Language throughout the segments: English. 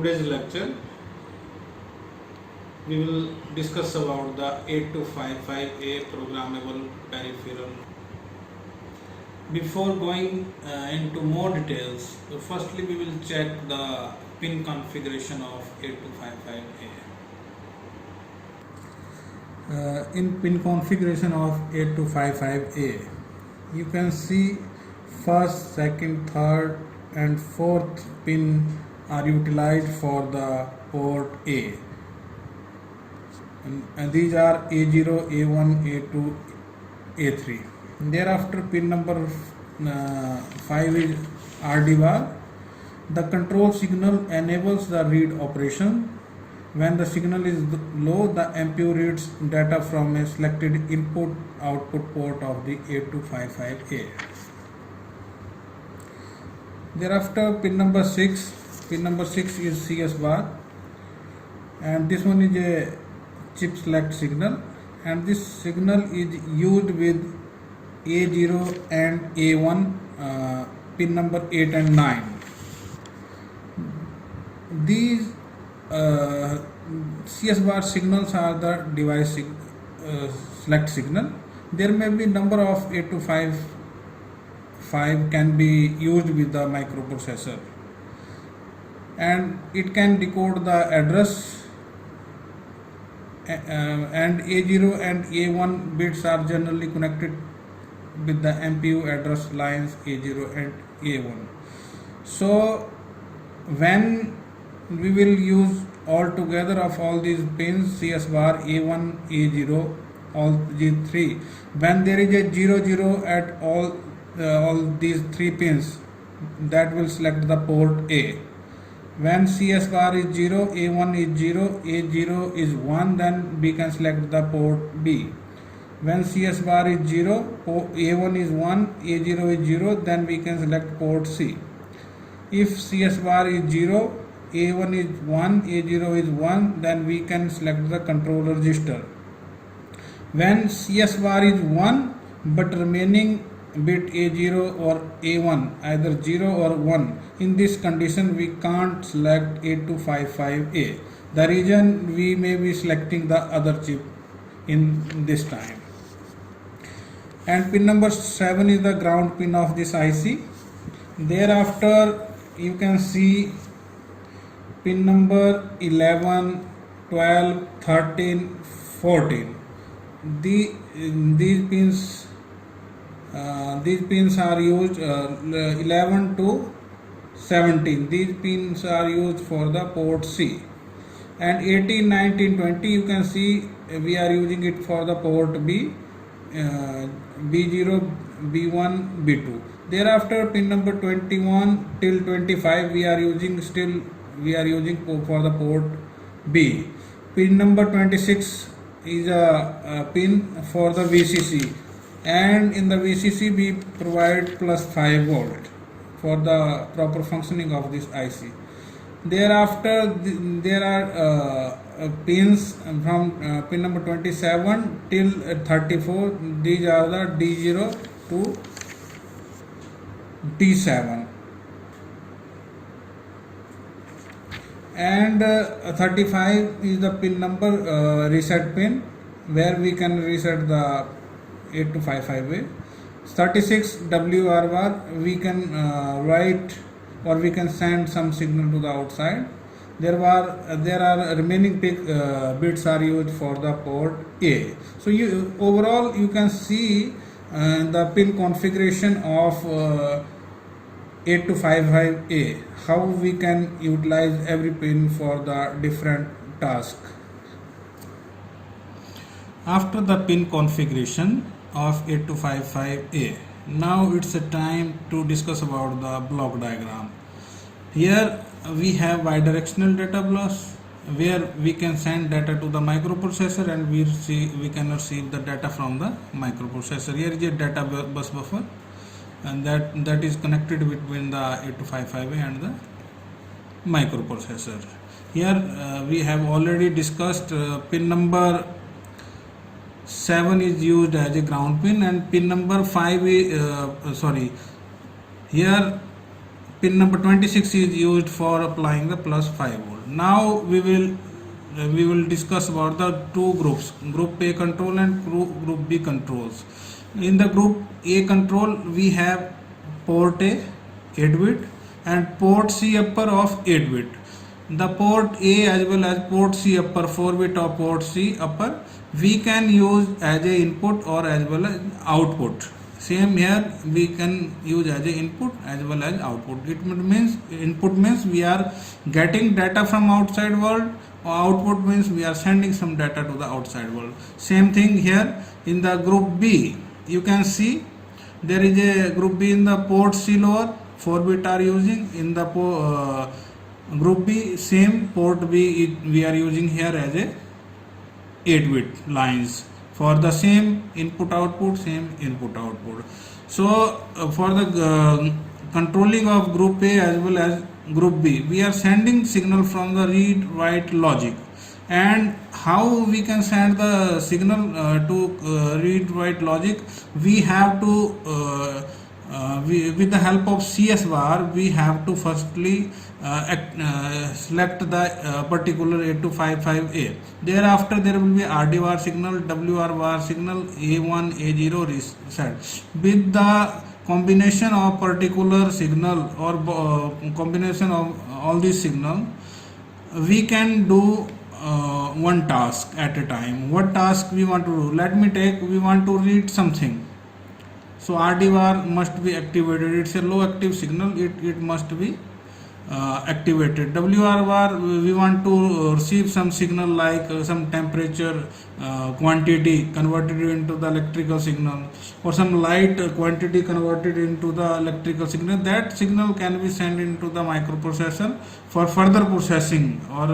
today's lecture we will discuss about the 8255A programmable peripheral. Before going into more details, firstly we will check the pin configuration of 8255A. In pin configuration of 8255A, you can see first, second, third and fourth pin are utilized for the port A, and these are A0, A1, A2, A3. Thereafter pin number 5 is RD bar. The control signal enables the read operation. When the signal is low, the MPU reads data from a selected input-output port of the 8255A. Thereafter pin number 6. Pin number 6 is CS bar, and this one is a chip select signal, and this signal is used with A0 and A1 pin number 8 and 9. These CS bar signals are the device select signal. There may be number of 8255 can be used with the microprocessor, and it can decode the address, and A0 and A1 bits are generally connected with the MPU address lines A0 and A1. So when we will use all together of all these pins, CS bar, A1, A0, all these three, when there is a 00 at all these three pins, that will select the port A. When CS bar is 0, A1 is 0, A0 is 1, then we can select the port B. When CS bar is 0, A1 is 1, A0 is 0, then we can select port C. If CS bar is 0, A1 is 1, A0 is 1, then we can select the control register. When CS bar is 1 but remaining bit A0 or A1 either 0 or 1, in this condition we can't select 8255A. The reason we may be selecting the other chip in this time. And pin number 7 is the ground pin of this IC. Thereafter you can see pin number 11, 12, 13, 14. These pins are used 11 to 17. These pins are used for the port C. And 18, 19, 20 you can see we are using it for the port B, B0, B1, B2. Thereafter pin number 21 till 25 we are using for the port B. Pin number 26 is a pin for the VCC, and in the VCC we provide plus 5 volt for the proper functioning of this IC. Thereafter there are pins from pin number 27 till 34. These are the D0 to D7. And 35 is the pin number reset pin, where we can reset the 8255A. 36 WR bar, we can write or we can send some signal to the outside. There are remaining bits are used for the port A. So overall you can see the pin configuration of 8255A, how we can utilize every pin for the different task. After the pin configuration of 8255A, now it's a time to discuss about the block diagram. Here we have bidirectional data bus, where we can send data to the microprocessor and we can receive the data from the microprocessor. Here is a data bus buffer, and that is connected between the 8255A and the microprocessor. Here we have already discussed pin number 7 is used as a ground pin, and pin number 5 is here pin number 26 is used for applying the plus 5 volt. Now we will discuss about the two groups, group A control and group B controls. In the group A control we have port A 8 bit and port C upper of 8 bit. The port A as well as port C upper 4 bit of port C upper we can use as a input or as well as output. Same here, we can use as a input as well as output. It means input means we are getting data from outside world, or output means we are sending some data to the outside world. Same thing here in the group B. You can see there is a group B in the port C lower 4 bit are using. In the group B, same port B we are using here as a 8 bit lines for the same input output, same input output. So for the controlling of group A as well as group B, we are sending signal from the read write logic. And how we can send the signal to read write logic? We have to with the help of CS bar, we have to firstly select the particular 8255A. Thereafter there will be RD bar signal, WR bar signal, A1, A0 reset. With the combination of particular signal or combination of all these signal, we can do one task at a time. What task we want to do? Let me take, we want to read something. So RD bar must be activated. It's a low active signal. It must be activated. WR bar, we want to receive some signal like some temperature quantity converted into the electrical signal, or some light quantity converted into the electrical signal. That signal can be sent into the microprocessor for further processing or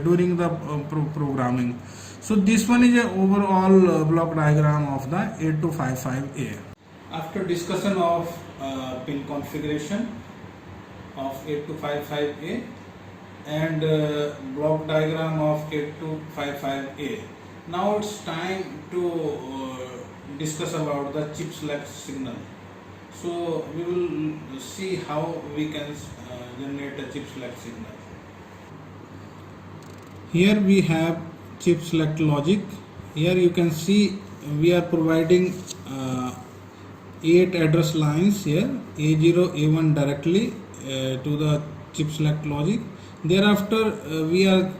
during the programming. So this one is a overall block diagram of the 8255A. After discussion of pin configuration of 8255A and block diagram of 8255A, now it's time to discuss about the chip select signal. So we will see how we can generate a chip select signal. Here we have chip select logic. Here you can see we are providing 8 address lines here, A0, A1 directly to the chip select logic. Thereafter we are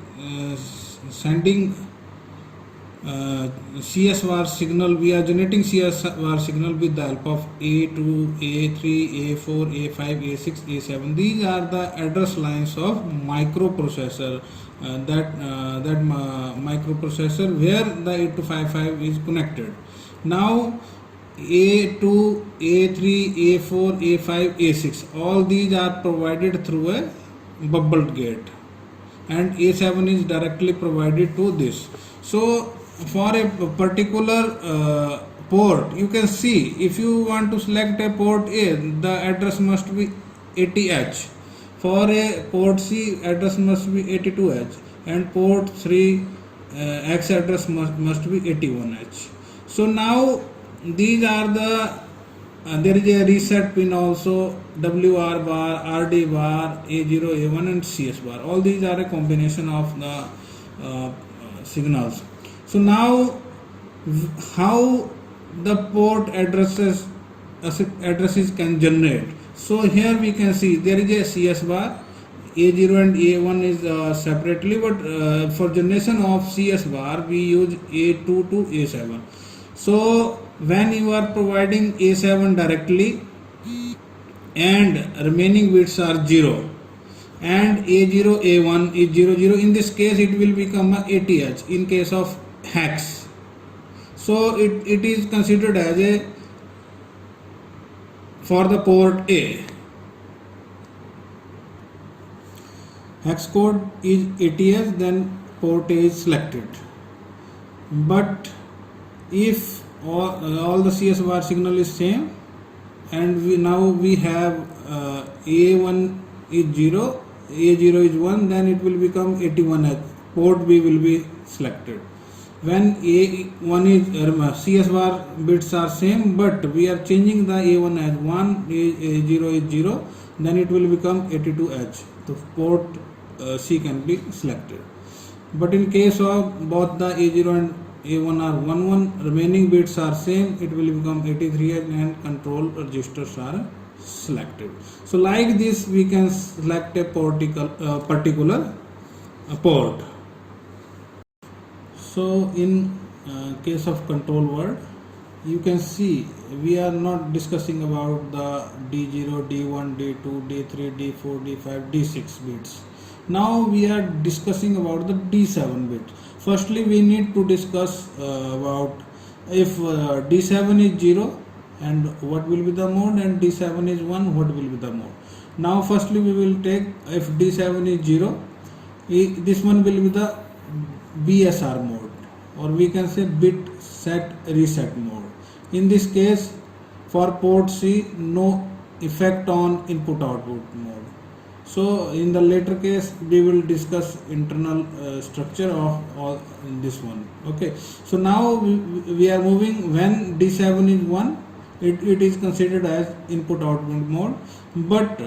sending CS var signal. We are generating CS var signal with the help of A2, A3, A4, A5, A6, A7. These are the address lines of microprocessor. That microprocessor where the 8255 is connected. Now A2, A3, A4, A5, A6, all these are provided through a bubbled gate, and A7 is directly provided to this. So for a particular port, you can see if you want to select a port A, the address must be 80H. For a port C, address must be 82H, and port 3 X address must be 81H. So now these are the there is a reset pin also, WR bar, RD bar, A0, A1 and CS bar. All these are a combination of the signals. So now how the port addresses can generate. So here we can see there is a CS bar, A0 and A1 is separately, but for generation of CS bar we use A2 to A7. So when you are providing A7 directly and remaining bits are 0 and A0, A1 is 0, 0, in this case it will become a 80H in case of hex. So it is considered as a for the port A. Hex code is 80H, then port A is selected. But if all the CS bar signal is same and now we have A1 is 0, A0 is 1, then it will become 81H. Port B will be selected. When A1 is CS bar bits are same, but we are changing the A1 as 1, A0 is 0, then it will become 82H. The port C can be selected. But in case of both the A0 and A1 are 1 remaining bits are same, it will become 83 and control registers are selected. So like this we can select a particular port. So in case of control word, you can see we are not discussing about the D0, D1, D2, D3, D4, D5, D6 bits. Now we are discussing about the D7 bit. Firstly we need to discuss about if D7 is 0 and what will be the mode, and D7 is 1, what will be the mode. Now firstly we will take, if D7 is 0, this one will be the BSR mode, or we can say bit set reset mode. In this case for port C, no effect on input output mode. So in the later case we will discuss internal structure of all in this one. Okay, so now we are moving when D7 is 1, it is considered as input output mode, but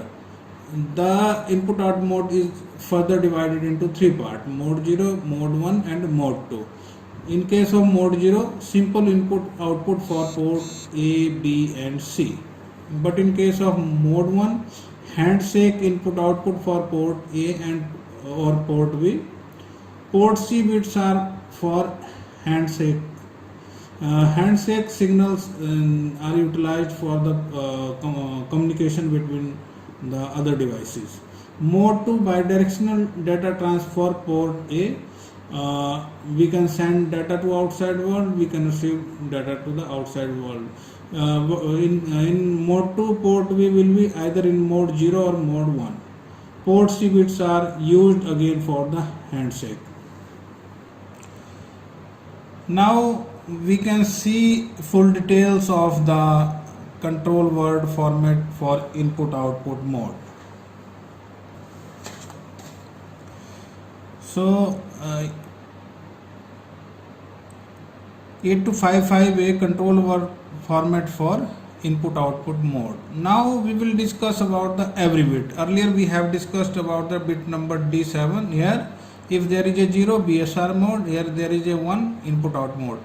the input output mode is further divided into 3 parts: mode 0, mode 1 and mode 2. In case of mode 0, simple input output for port A, B and C. But in case of mode 1, handshake input output for port A and or port B. Port C bits are for handshake. Handshake signals are utilized for the communication between the other devices. Mode 2, bidirectional data transfer port A. We can send data to outside world, we can receive data to the outside world. In mode 2, port B will be either in mode 0 or mode 1. Port C bits are used again for the handshake. Now we can see full details of the control word format for input output mode. So 8255A control word format for input output mode. Now we will discuss about the every bit. Earlier we have discussed about the bit number D7. Here if there is a 0, BSR mode, here there is a 1, input out mode.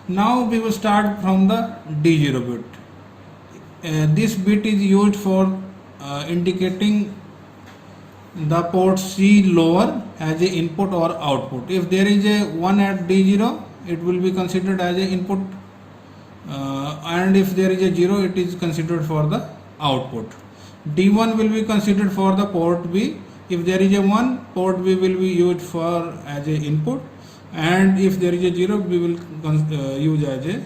Now we will start from the D0 bit. This bit is used for indicating the port C lower as a input or output. If there is a 1 at D0, it will be considered as a input, and if there is a 0, it is considered for the output. D1 will be considered for the port B. If there is a 1, port B will be used for as a input, and if there is a 0, we will use as a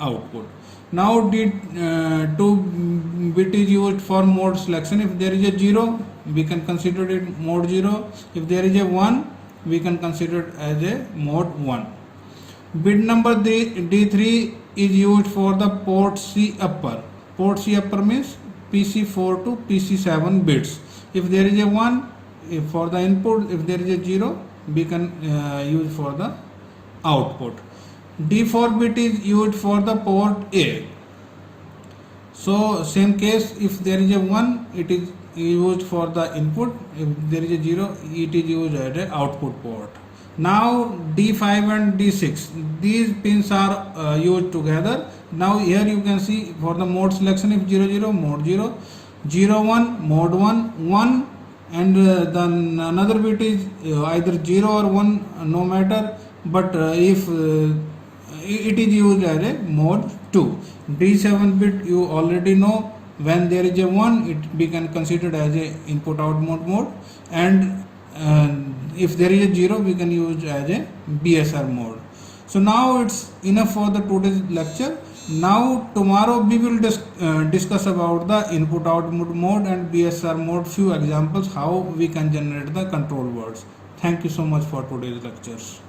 output. Now D2 bit is used for mode selection. If there is a 0, we can consider it mode 0. If there is a 1, we can consider it as a mode 1. Bit number D3 is used for the port C upper. Port C upper means PC4 to PC7 bits. If there is a 1 for the input, if there is a 0, we can use for the output. D4 bit is used for the port A. So same case, if there is a 1, it is used for the input. If there is a 0, it is used as an output port. Now D5 and D6, these pins are used together. Now here you can see for the mode selection, if 00, mode 0, 01, mode 1, 1, and then another bit is either 0 or 1, no matter, but if it is used as a mode 2. D7 bit you already know, when there is a 1, it be considered as a input output mode, and if there is a 0, we can use as a BSR mode. So now it's enough for the today's lecture. Now tomorrow we will discuss about the input output mode and BSR mode, few examples how we can generate the control words. Thank you so much for today's lectures.